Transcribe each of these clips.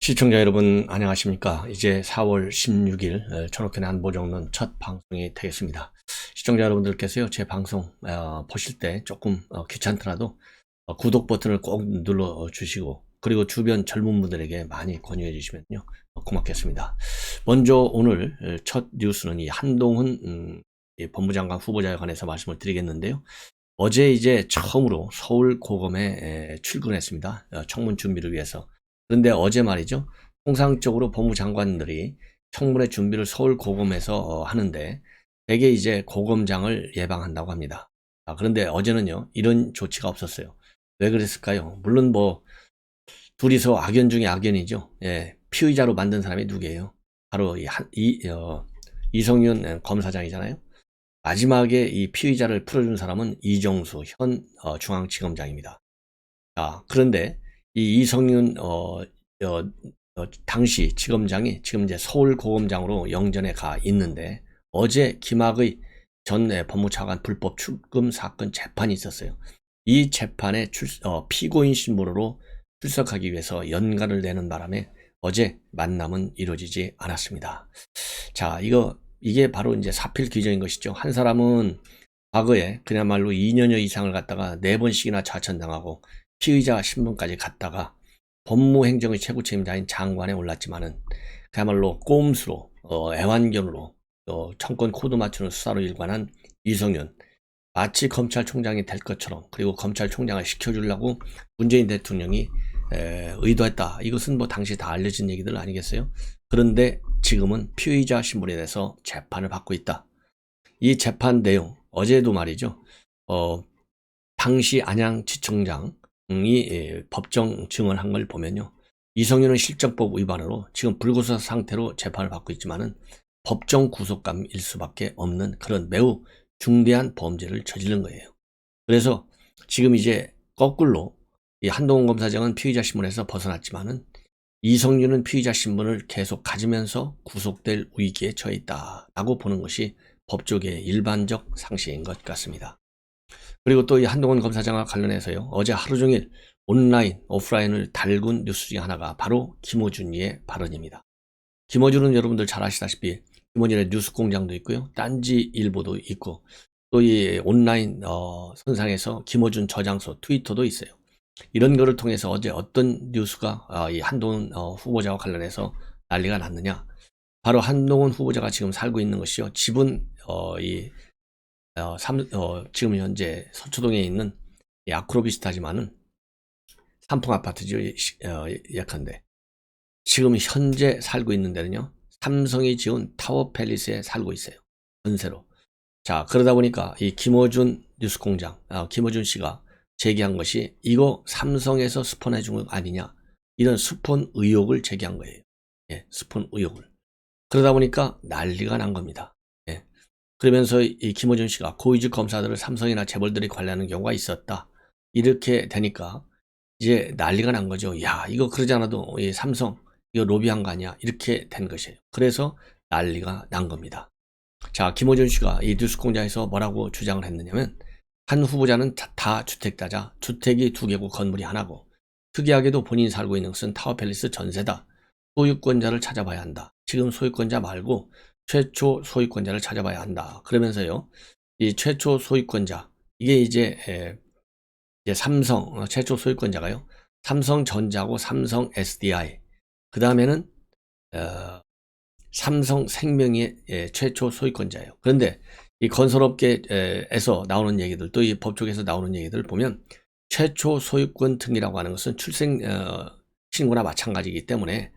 시청자 여러분 안녕하십니까. 이제 4월 16일 천옥현의 안보정론 첫 방송이 되겠습니다. 시청자 여러분들께서요 제 방송 보실 때 조금 귀찮더라도 구독 버튼을 꼭 눌러 주시고, 그리고 주변 젊은 분들에게 많이 권유해 주시면요 고맙겠습니다. 먼저 오늘 첫 뉴스는 이 한동훈 이 법무장관 후보자에 관해서 말씀을 드리겠는데요. 어제 이제 처음으로 서울 고검에 출근했습니다. 청문 준비를 위해서. 그런데 어제 말이죠. 통상적으로 법무장관들이 청문회 준비를 서울 고검에서 하는데 대개 이제 고검장을 예방한다고 합니다. 그런데 어제는요, 이런 조치가 없었어요. 왜 그랬을까요? 물론 뭐 둘이서 악연 중에 악연이죠. 예, 피의자로 만든 사람이 누구예요? 바로 이성윤 검사장이잖아요. 마지막에 이 피의자를 풀어준 사람은 이정수 현 중앙지검장입니다. 그런데 이 이성윤 당시 지검장이 지금 이제 서울고검장으로 영전에 가 있는데, 어제 김학의 전 법무차관 불법 출금 사건 재판이 있었어요. 이 재판에 피고인 신분으로 출석하기 위해서 연가를 내는 바람에 어제 만남은 이루어지지 않았습니다. 자, 이게 바로 이제 사필 규정인 것이죠. 한 사람은 과거에 그야말로 2년여 이상을 갖다가 4번씩이나 좌천당하고 피의자 신분까지 갖다가 법무행정의 최고 책임자인 장관에 올랐지만은 그야말로 꼼수로 애완견으로 청권 코드 맞추는 수사로 일관한 이성윤, 마치 검찰총장이 될 것처럼, 그리고 검찰총장을 시켜주려고 문재인 대통령이 의도했다. 이것은 뭐 당시 다 알려진 얘기들 아니겠어요? 그런데 지금은 피의자 신분에 대해서 재판을 받고 있다. 이 재판 내용, 어제도 말이죠. 당시 안양지청장이 법정 증언한 걸 보면요. 이성윤은 실정법 위반으로 지금 불구속 상태로 재판을 받고 있지만은 법정 구속감일 수밖에 없는 그런 매우 중대한 범죄를 저지른 거예요. 그래서 지금 이제 거꾸로 이 한동훈 검사장은 피의자 신분에서 벗어났지만은 이성윤은 피의자 신분을 계속 가지면서 구속될 위기에 처해 있다라고 보는 것이 법조계의 일반적 상식인 것 같습니다. 그리고 또 이 한동훈 검사장과 관련해서요, 어제 하루 종일 온라인, 오프라인을 달군 뉴스 중에 하나가 바로 김어준이의 발언입니다. 김어준은 여러분들 잘 아시다시피 김어준의 뉴스공장도 있고요, 딴지일보도 있고, 또 이 온라인 선상에서 김어준 저장소 트위터도 있어요. 이런 거를 통해서 어제 어떤 뉴스가 이 한동훈 후보자와 관련해서 난리가 났느냐? 바로 한동훈 후보자가 지금 살고 있는 것이요, 집은 지금 현재 서초동에 있는 아크로비스타지만은 삼풍 아파트죠. 약한데 지금 현재 살고 있는 데는요, 삼성이 지은 타워 팰리스에 살고 있어요. 전세로. 자, 그러다 보니까 이 김어준 뉴스공장, 김어준 씨가 제기한 것이 이거 삼성에서 스폰해 준 거 아니냐, 이런 스폰 의혹을 제기한 거예요. 예, 스폰 의혹을. 그러다 보니까 난리가 난 겁니다. 예. 그러면서 이 김어준 씨가 고위직 검사들을 삼성이나 재벌들이 관리하는 경우가 있었다. 이렇게 되니까 이제 난리가 난 거죠. 야, 이거 그러지 않아도 이 삼성 이거 로비한 거 아니야? 이렇게 된 것이에요. 그래서 난리가 난 겁니다. 자, 김어준 씨가 이 뉴스공장에서 뭐라고 주장을 했느냐면, 한 후보자는 다 주택자자, 주택이 2개고 건물이 하나고, 특이하게도 본인이 살고 있는 것은 타워팰리스 전세다. 소유권자를 찾아봐야 한다. 지금 소유권자 말고 최초 소유권자를 찾아봐야 한다. 그러면서요, 이 최초 소유권자, 이게 이제 삼성 최초 소유권자가요, 삼성전자고 삼성 SDI, 그 다음에는 삼성생명의 최초 소유권자예요. 그런데 이 건설업계에서 나오는 얘기들, 또 이 법조계에서 나오는 얘기들을 보면 최초 소유권 등기라고 하는 것은 출생 신고나 마찬가지이기 때문에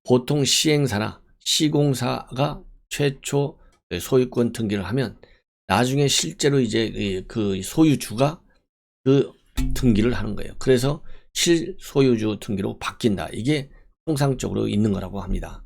보통 시행사나 시공사가 최초 소유권 등기를 하면 나중에 실제로 이제 그 소유주가 그 등기를 하는 거예요. 그래서 실소유주 등기로 바뀐다. 이게 통상적으로 있는 거라고 합니다.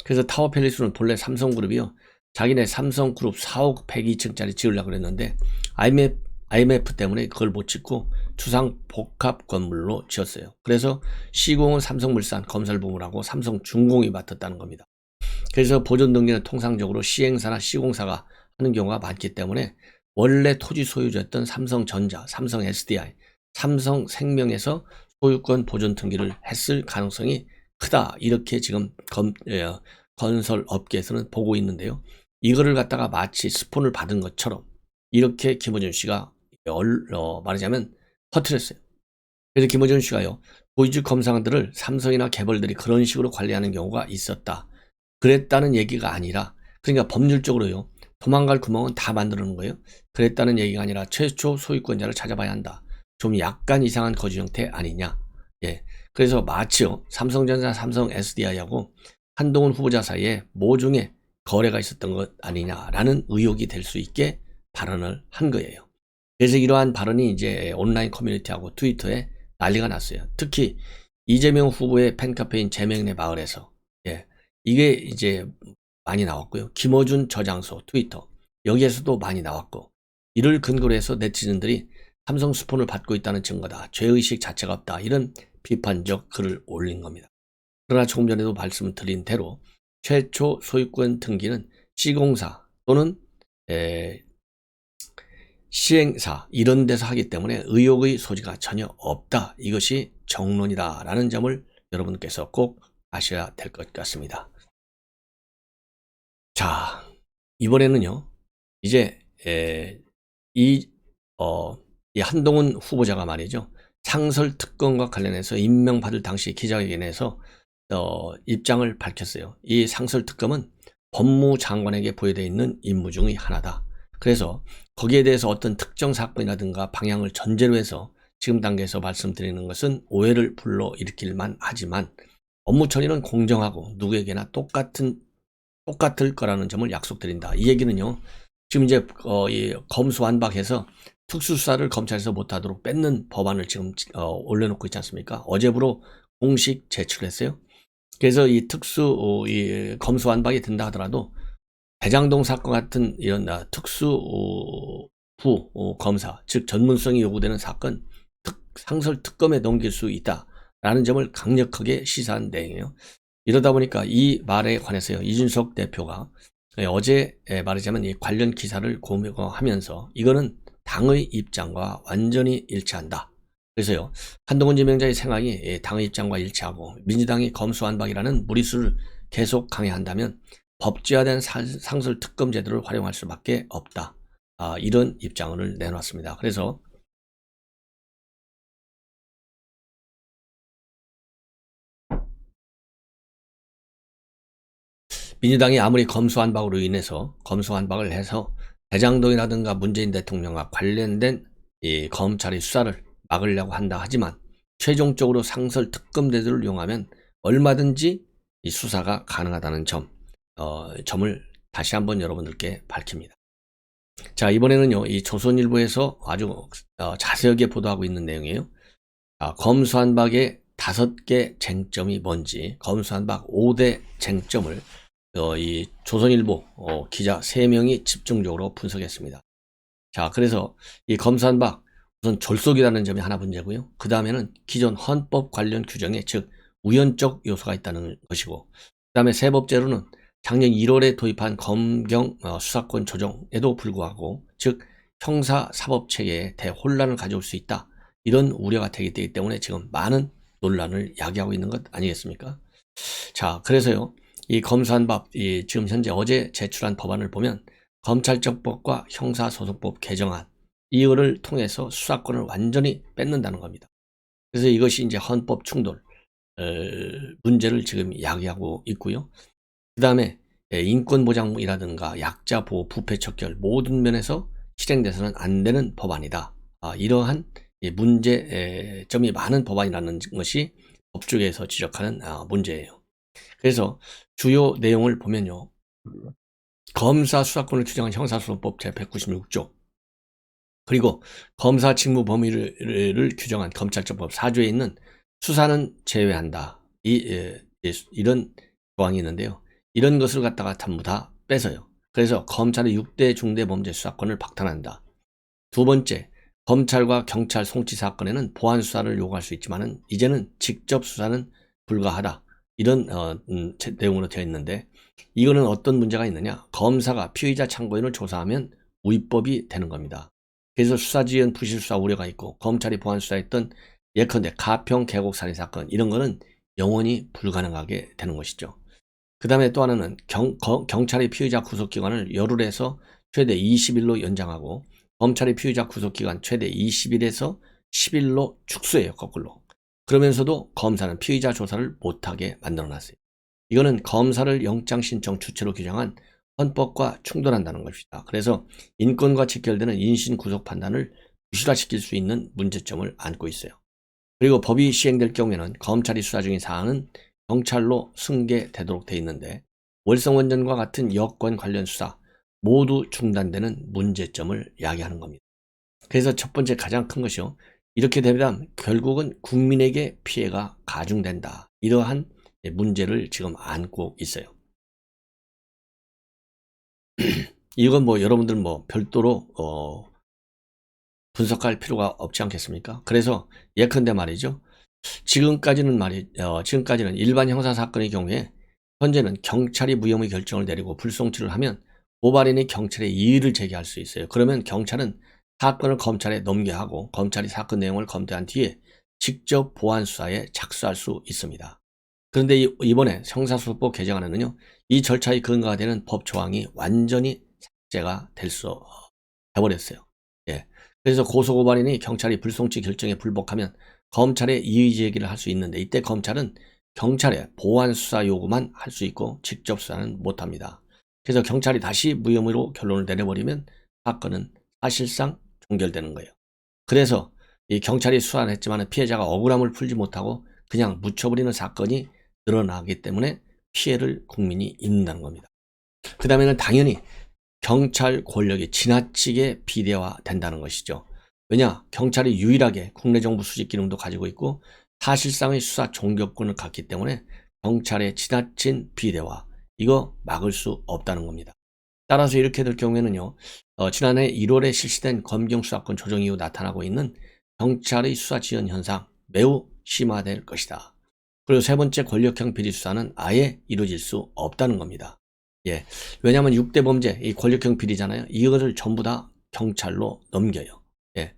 그래서 타워팰리스는 본래 삼성그룹이요, 자기네 삼성그룹 4억 102층짜리 지으려고 그랬는데 IMF 때문에 그걸 못 짓고 주상복합 건물로 지었어요. 그래서 시공은 삼성물산 건설부문하고 삼성중공이 맡았다는 겁니다. 그래서 보존등기는 통상적으로 시행사나 시공사가 하는 경우가 많기 때문에 원래 토지 소유주였던 삼성전자, 삼성 SDI, 삼성생명에서 소유권 보존 등기를 했을 가능성이 크다 이렇게 지금 건설 업계에서는 보고 있는데요. 이거를 갖다가 마치 스폰을 받은 것처럼 이렇게 김어준 씨가 말하자면 퍼뜨렸어요. 그래서 김어준 씨가요, 보이즈 검사들을 삼성이나 개벌들이 그런 식으로 관리하는 경우가 있었다. 그랬다는 얘기가 아니라, 그러니까 법률적으로요, 도망갈 구멍은 다 만들어 놓은 거예요. 그랬다는 얘기가 아니라 최초 소유권자를 찾아봐야 한다. 좀 약간 이상한 거주 형태 아니냐. 예. 그래서 마치요, 삼성전자, 삼성 SDI하고 한동훈 후보자 사이에 모종의 거래가 있었던 것 아니냐라는 의혹이 될 수 있게 발언을 한 거예요. 그래서 이러한 발언이 이제 온라인 커뮤니티하고 트위터에 난리가 났어요. 특히 이재명 후보의 팬카페인 재명의 마을에서, 예, 이게 이제 많이 나왔고요. 김어준 저장소 트위터 여기에서도 많이 나왔고, 이를 근거로 해서 네티즌들이 삼성 스폰을 받고 있다는 증거다, 죄의식 자체가 없다, 이런 비판적 글을 올린 겁니다. 그러나 조금 전에도 말씀드린 대로 최초 소유권 등기는 시공사 또는 시행사 이런 데서 하기 때문에 의혹의 소지가 전혀 없다. 이것이 정론이다 라는 점을 여러분께서 꼭 아셔야 될 것 같습니다. 자, 이번에는요, 이제 이 한동훈 후보자가 말이죠, 상설 특검과 관련해서 임명받을 당시 기자회견에서 입장을 밝혔어요. 이 상설 특검은 법무장관에게 부여되어 있는 임무 중의 하나다. 그래서 거기에 대해서 어떤 특정 사건이라든가 방향을 전제로 해서 지금 단계에서 말씀드리는 것은 오해를 불러일으킬만 하지만 업무 처리는 공정하고 누구에게나 똑같을 거라는 점을 약속드린다. 이 얘기는요, 지금 이제 이 검수완박해서 특수수사를 검찰에서 못하도록 뺏는 법안을 지금 올려놓고 있지 않습니까? 어제부로 공식 제출했어요. 그래서 이 이 검수완박이 된다 하더라도 대장동 사건 같은 이런 특수부 검사, 즉 전문성이 요구되는 사건 상설 특검에 넘길 수 있다라는 점을 강력하게 시사한 내용이에요. 이러다 보니까 이 말에 관해서요, 이준석 대표가 어제 말하자면 이 관련 기사를 공유하면서 이거는 당의 입장과 완전히 일치한다. 그래서요, 한동훈 지명자의 생각이 당의 입장과 일치하고 민주당이 검수완박이라는 무리수를 계속 강행한다면 법제화된 상설 특검 제도를 활용할 수밖에 없다. 이런 입장을 내놨습니다. 그래서 민주당이 아무리 검수완박으로 인해서 검수완박을 해서 대장동이라든가 문재인 대통령과 관련된 이 검찰의 수사를 막으려고 한다 하지만 최종적으로 상설 특검 제도를 이용하면 얼마든지 이 수사가 가능하다는 점을 다시 한번 여러분들께 밝힙니다. 자, 이번에는요, 이 조선일보에서 아주 자세하게 보도하고 있는 내용이에요. 검수완박의 5개 쟁점이 뭔지, 검수완박 5대 쟁점을 이 조선일보 기자 3명이 집중적으로 분석했습니다. 자, 그래서 이 검수완박 우선 졸속이라는 점이 하나 문제고요. 그 다음에는 기존 헌법 관련 규정에 즉 우연적 요소가 있다는 것이고, 그 다음에 세 번째로는 작년 1월에 도입한 검경 수사권 조정에도 불구하고 즉 형사 사법 체계에 대혼란을 가져올 수 있다, 이런 우려가 되기 때문에 지금 많은 논란을 야기하고 있는 것 아니겠습니까? 자, 그래서요, 이 검수완박 지금 현재 어제 제출한 법안을 보면 검찰청법과 형사소송법 개정안 이거를 통해서 수사권을 완전히 뺏는다는 겁니다. 그래서 이것이 이제 헌법 충돌 문제를 지금 야기하고 있고요. 그 다음에 인권보장이라든가 약자보호, 부패척결 모든 면에서 실행돼서는 안 되는 법안이다. 이러한 문제점이 많은 법안이라는 것이 법조계에서 지적하는 문제예요. 그래서 주요 내용을 보면요, 검사 수사권을 규정한 형사소송법 제196조, 그리고 검사 직무 범위를 규정한 검찰청법 4조에 있는 수사는 제외한다, 이런 조항이 있는데요, 이런 것을 갖다가 전부 다 뺏어요. 그래서 검찰의 6대 중대 범죄 수사권을 박탈한다. 두 번째, 검찰과 경찰 송치 사건에는 보안 수사를 요구할 수 있지만은 이제는 직접 수사는 불가하다, 이런 내용으로 되어 있는데, 이거는 어떤 문제가 있느냐, 검사가 피의자 참고인을 조사하면 위법이 되는 겁니다. 그래서 수사지연 부실수사 우려가 있고, 검찰이 보안 수사했던 예컨대 가평 계곡 살인 사건 이런 거는 영원히 불가능하게 되는 것이죠. 그 다음에 또 하나는 경찰이 피의자 구속기간을 열흘에서 최대 20일로 연장하고 검찰이 피의자 구속기간 최대 20일에서 10일로 축소해요. 거꾸로. 그러면서도 검사는 피의자 조사를 못하게 만들어놨어요. 이거는 검사를 영장 신청 주체로 규정한 헌법과 충돌한다는 것입니다. 그래서 인권과 직결되는 인신 구속 판단을 무시시킬 수 있는 문제점을 안고 있어요. 그리고 법이 시행될 경우에는 검찰이 수사 중인 사안은 경찰로 승계되도록 돼 있는데 월성원전과 같은 여권 관련 수사 모두 중단되는 문제점을 야기하는 겁니다. 그래서 첫 번째 가장 큰 것이요. 이렇게 되면 결국은 국민에게 피해가 가중된다. 이러한 문제를 지금 안고 있어요. 이건 뭐 여러분들 뭐 별도로 분석할 필요가 없지 않겠습니까? 그래서 예컨대 말이죠. 지금까지는 일반 형사 사건의 경우에 현재는 경찰이 무혐의 결정을 내리고 불송치를 하면 고발인이 경찰에 이의를 제기할 수 있어요. 그러면 경찰은 사건을 검찰에 넘겨야 하고 검찰이 사건 내용을 검토한 뒤에 직접 보안 수사에 착수할 수 있습니다. 그런데 이번에 형사소송법 개정안에는요, 이 절차의 근거가 되는 법 조항이 완전히 삭제가 돼버렸어요. 예. 그래서 고소고발인이 경찰이 불송치 결정에 불복하면 검찰에 이의 제기를 할 수 있는데 이때 검찰은 경찰에 보안 수사 요구만 할 수 있고 직접 수사는 못합니다. 그래서 경찰이 다시 무혐의로 결론을 내려버리면 사건은 사실상 종결되는 거예요. 그래서 이 경찰이 수사를 했지만 피해자가 억울함을 풀지 못하고 그냥 묻혀버리는 사건이 늘어나기 때문에 피해를 국민이 입는다는 겁니다. 그 다음에는 당연히 경찰 권력이 지나치게 비대화된다는 것이죠. 왜냐? 경찰이 유일하게 국내 정부 수집 기능도 가지고 있고 사실상의 수사 종결권을 갖기 때문에 경찰의 지나친 비대화, 이거 막을 수 없다는 겁니다. 따라서 이렇게 될 경우에는요, 지난해 1월에 실시된 검경 수사권 조정 이후 나타나고 있는 경찰의 수사 지연 현상 매우 심화될 것이다. 그리고 세 번째, 권력형 비리 수사는 아예 이루어질 수 없다는 겁니다. 예, 왜냐하면 6대 범죄, 이 권력형 비리잖아요. 이것을 전부 다 경찰로 넘겨요. 예,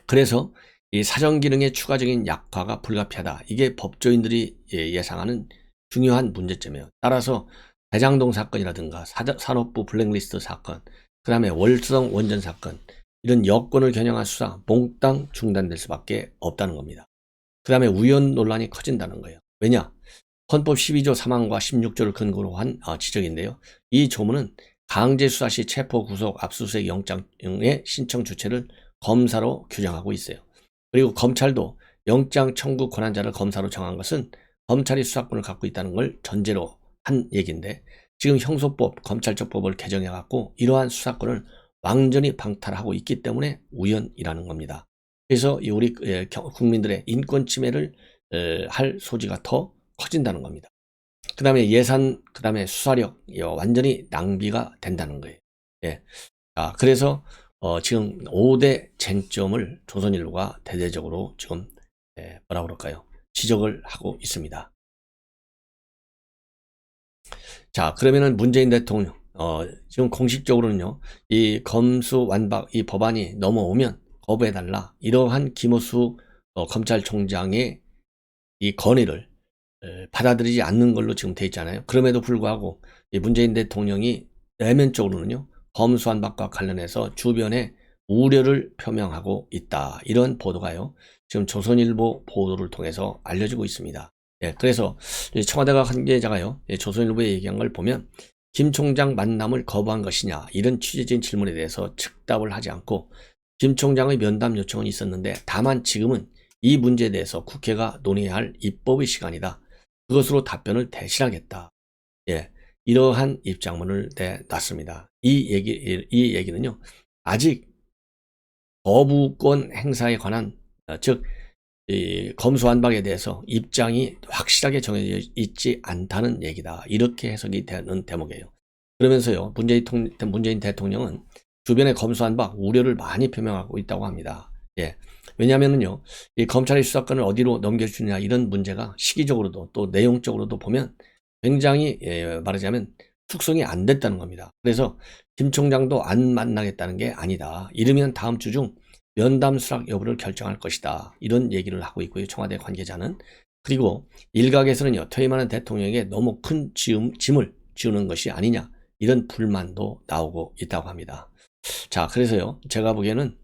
그래서 이 사정 기능의 추가적인 약화가 불가피하다. 이게 법조인들이 예상하는 중요한 문제점이에요. 따라서 대장동 사건이라든가 산업부 블랙리스트 사건, 그 다음에 월성 원전 사건, 이런 여권을 겨냥한 수사 몽땅 중단될 수밖에 없다는 겁니다. 그 다음에 우연 논란이 커진다는 거예요. 왜냐? 헌법 12조 3항과 16조를 근거로 한 지적인데요. 이 조문은 강제 수사 시 체포, 구속, 압수수색 영장의 신청 주체를 검사로 규정하고 있어요. 그리고 검찰도 영장 청구 권한자를 검사로 정한 것은 검찰이 수사권을 갖고 있다는 걸 전제로 한 얘기인데 지금 형소법, 검찰청법을 개정해갖고 이러한 수사권을 완전히 방탈하고 있기 때문에 우연이라는 겁니다. 그래서 우리 국민들의 인권 침해를 할 소지가 더 커진다는 겁니다. 그 다음에 예산, 그 다음에 수사력, 완전히 낭비가 된다는 거예요. 예. 그래서 지금 5대 쟁점을 조선일보가 대대적으로 지금 뭐라 그럴까요? 지적을 하고 있습니다. 자, 그러면은 문재인 대통령 지금 공식적으로는요, 이 검수완박 이 법안이 넘어오면 거부해달라, 이러한 김호수 검찰총장의 이 건의를 받아들이지 않는 걸로 지금 돼 있잖아요. 그럼에도 불구하고 이 문재인 대통령이 내면적으로는요, 검수완박과 관련해서 주변에 우려를 표명하고 있다. 이런 보도가요, 지금 조선일보 보도를 통해서 알려지고 있습니다. 예, 그래서 청와대가 관계자가요, 조선일보에 얘기한 걸 보면 김 총장 만남을 거부한 것이냐, 이런 취재진 질문에 대해서 즉답을 하지 않고 김 총장의 면담 요청은 있었는데 다만 지금은 이 문제에 대해서 국회가 논의해야 할 입법의 시간이다. 그것으로 답변을 대신하겠다. 예, 이러한 입장문을 내놨습니다. 이 얘기는요, 아직 거부권 행사에 관한, 즉, 이 검수완박에 대해서 입장이 확실하게 정해져 있지 않다는 얘기다. 이렇게 해석이 되는 대목이에요. 그러면서요, 문재인 대통령은 주변의 검수완박 우려를 많이 표명하고 있다고 합니다. 예. 왜냐하면요, 이 검찰의 수사권을 어디로 넘겨주느냐, 이런 문제가 시기적으로도 또 내용적으로도 보면 굉장히 말하자면 숙성이 안 됐다는 겁니다. 그래서 김 총장도 안 만나겠다는 게 아니다. 이르면 다음 주 중 면담 수락 여부를 결정할 것이다. 이런 얘기를 하고 있고요, 청와대 관계자는. 그리고 일각에서는요, 퇴임하는 대통령에게 너무 큰 짐을 지우는 것이 아니냐, 이런 불만도 나오고 있다고 합니다. 자, 그래서요, 제가 보기에는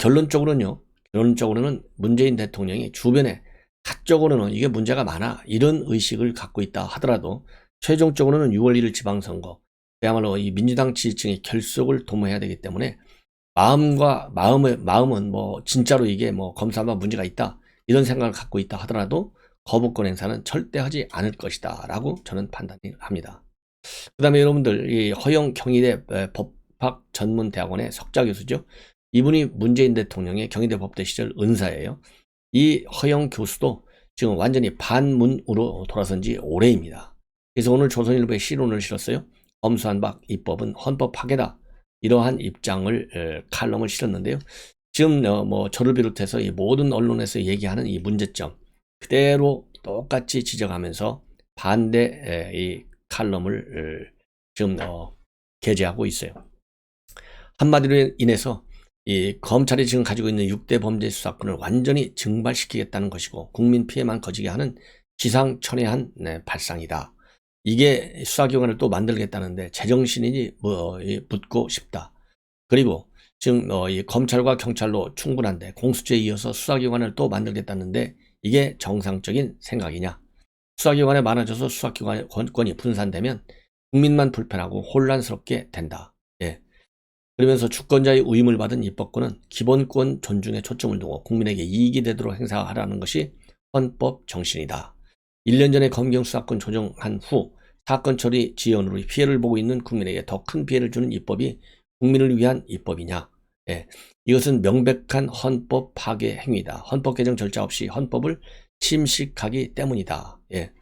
결론적으로는 문재인 대통령이 주변에 사적으로는 이게 문제가 많아, 이런 의식을 갖고 있다 하더라도 최종적으로는 6월 1일 지방선거, 그야말로 이 민주당 지지층의 결속을 도모해야 되기 때문에 마음은 뭐 진짜로 이게 뭐 검사만 문제가 있다, 이런 생각을 갖고 있다 하더라도 거부권 행사는 절대 하지 않을 것이다 라고 저는 판단합니다. 그 다음에 여러분들, 이 허영 경희대 법학전문대학원의 석좌 교수죠. 이분이 문재인 대통령의 경희대 법대 시절 은사예요. 이 허영 교수도 지금 완전히 반문으로 돌아선 지 오래입니다. 그래서 오늘 조선일보에 실론을 실었어요. 검수완박 입법은 헌법 파괴다, 이러한 입장을 칼럼을 실었는데요. 지금 뭐 저를 비롯해서 이 모든 언론에서 얘기하는 이 문제점 그대로 똑같이 지적하면서 반대 이 칼럼을 지금 게재하고 있어요. 한마디로 인해서 이 검찰이 지금 가지고 있는 6대 범죄 수사권을 완전히 증발시키겠다는 것이고 국민 피해만 거지게 하는 기상천외한 발상이다. 이게 수사기관을 또 만들겠다는데 제정신이니 묻고 싶다. 그리고 지금 이 검찰과 경찰로 충분한데 공수처에 이어서 수사기관을 또 만들겠다는데 이게 정상적인 생각이냐. 수사기관에 많아져서 수사기관의 권이 분산되면 국민만 불편하고 혼란스럽게 된다. 예. 그러면서 주권자의 위임을 받은 입법권은 기본권 존중에 초점을 두고 국민에게 이익이 되도록 행사하라는 것이 헌법 정신이다. 1년 전에 검경 수사권 조정한 후 사건 처리 지연으로 피해를 보고 있는 국민에게 더 큰 피해를 주는 입법이 국민을 위한 입법이냐. 예. 이것은 명백한 헌법 파괴 행위다. 헌법 개정 절차 없이 헌법을 침식하기 때문이다. 예.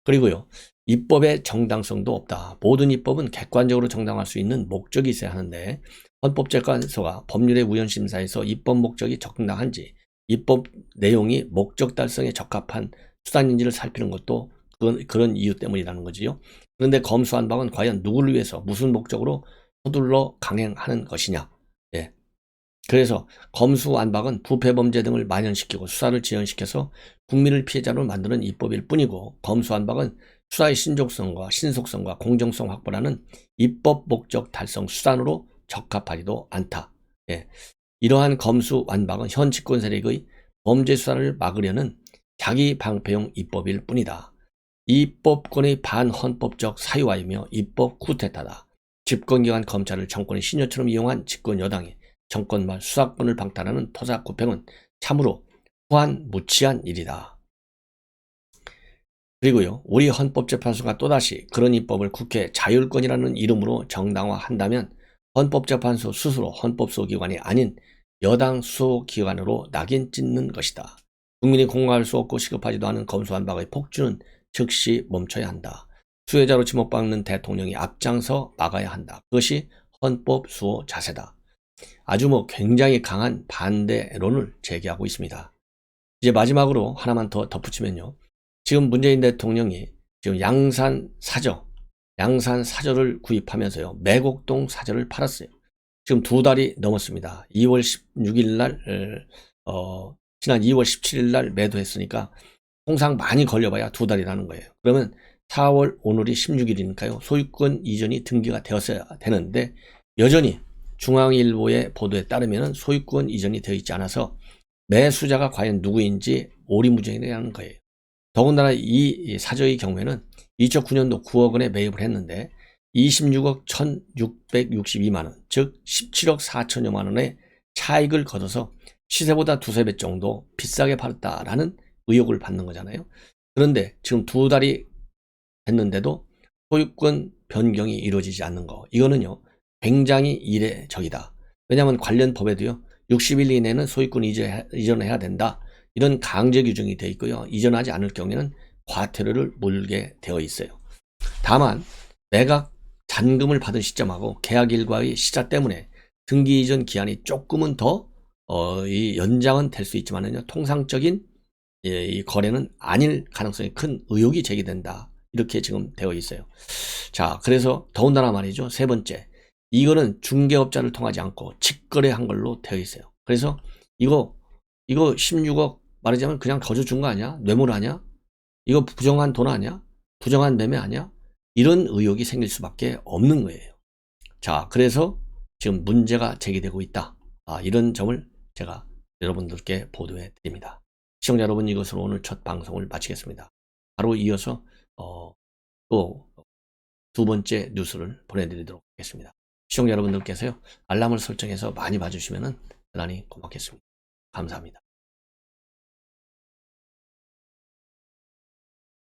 그리고요, 입법의 정당성도 없다. 모든 입법은 객관적으로 정당화할 수 있는 목적이 있어야 하는데 헌법재판소가 법률의 우연심사에서 입법 목적이 정당한지 입법 내용이 목적 달성에 적합한 수단인지를 살피는 것도 그런 이유 때문이라는 거지요. 그런데 검수완박은 과연 누구를 위해서 무슨 목적으로 서둘러 강행하는 것이냐. 예. 그래서 검수완박은 부패범죄 등을 만연시키고 수사를 지연시켜서 국민을 피해자로 만드는 입법일 뿐이고 검수완박은 수사의 신속성과 공정성 확보라는 입법 목적 달성 수단으로 적합하지도 않다. 예. 이러한 검수완박은 현 집권 세력의 범죄 수사를 막으려는 자기 방패용 입법일 뿐이다. 입법권의 반헌법적 사유화이며 입법 쿠데타다. 집권기관 검찰을 정권의 신여처럼 이용한 집권 여당이 정권 말 수사권을 방탄하는 토사구팽은 참으로 무한무치한 일이다. 그리고요, 우리 헌법재판소가 또다시 그런 입법을 국회 자율권이라는 이름으로 정당화한다면 헌법재판소 스스로 헌법소기관이 아닌 여당 수호기관으로 낙인 찍는 것이다. 국민이 공감할 수 없고 시급하지도 않은 검수완박의 폭주는 즉시 멈춰야 한다. 수혜자로 지목받는 대통령이 앞장서 막아야 한다. 그것이 헌법 수호 자세다. 아주 굉장히 강한 반대론을 제기하고 있습니다. 이제 마지막으로 하나만 더 덧붙이면요. 지금 문재인 대통령이 지금 양산 사저를 구입하면서요, 매곡동 사저를 팔았어요. 지금 2달이 넘었습니다. 2월 16일 날, 지난 2월 17일 날 매도했으니까 통상 많이 걸려봐야 2달이라는 거예요. 그러면 4월 오늘이 16일이니까요. 소유권 이전이 등기가 되었어야 되는데 여전히 중앙일보의 보도에 따르면 소유권 이전이 되어 있지 않아서 매수자가 과연 누구인지 오리무중이라는 거예요. 더군다나 이 사저의 경우에는 2009년도 9억 원에 매입을 했는데 26억 1662만 원, 즉 17억 4천여만 원의 차익을 거둬서 시세보다 2~3배 정도 비싸게 팔았다라는 의혹을 받는 거잖아요. 그런데 지금 2달이 됐는데도 소유권 변경이 이루어지지 않는 거, 이거는요 굉장히 이례적이다. 왜냐하면 관련 법에도요 60일 이내는 소유권 이전해야 된다, 이런 강제 규정이 되어 있고요. 이전하지 않을 경우에는 과태료를 물게 되어 있어요. 다만 매각 잔금을 받은 시점하고 계약일과의 시자 때문에 등기 이전 기한이 조금은 더 이 연장은 될 수 있지만은요, 통상적인 이 거래는 아닐 가능성이 큰 의혹이 제기된다, 이렇게 지금 되어 있어요. 자, 그래서 더군다나 말이죠, 세 번째, 이거는 중개업자를 통하지 않고 직거래한 걸로 되어 있어요. 그래서 이거 16억 말하자면 그냥 거저 준 거 아니야? 뇌물 아니야? 이거 부정한 돈 아니야? 부정한 매매 아니야? 이런 의혹이 생길 수밖에 없는 거예요. 자, 그래서 지금 문제가 제기되고 있다. 이런 점을 제가 여러분들께 보도해 드립니다. 시청자 여러분, 이것으로 오늘 첫 방송을 마치겠습니다. 바로 이어서 또 두 번째 뉴스를 보내드리도록 하겠습니다. 시청자 여러분들께서요, 알람을 설정해서 많이 봐주시면 대단히 고맙겠습니다. 감사합니다.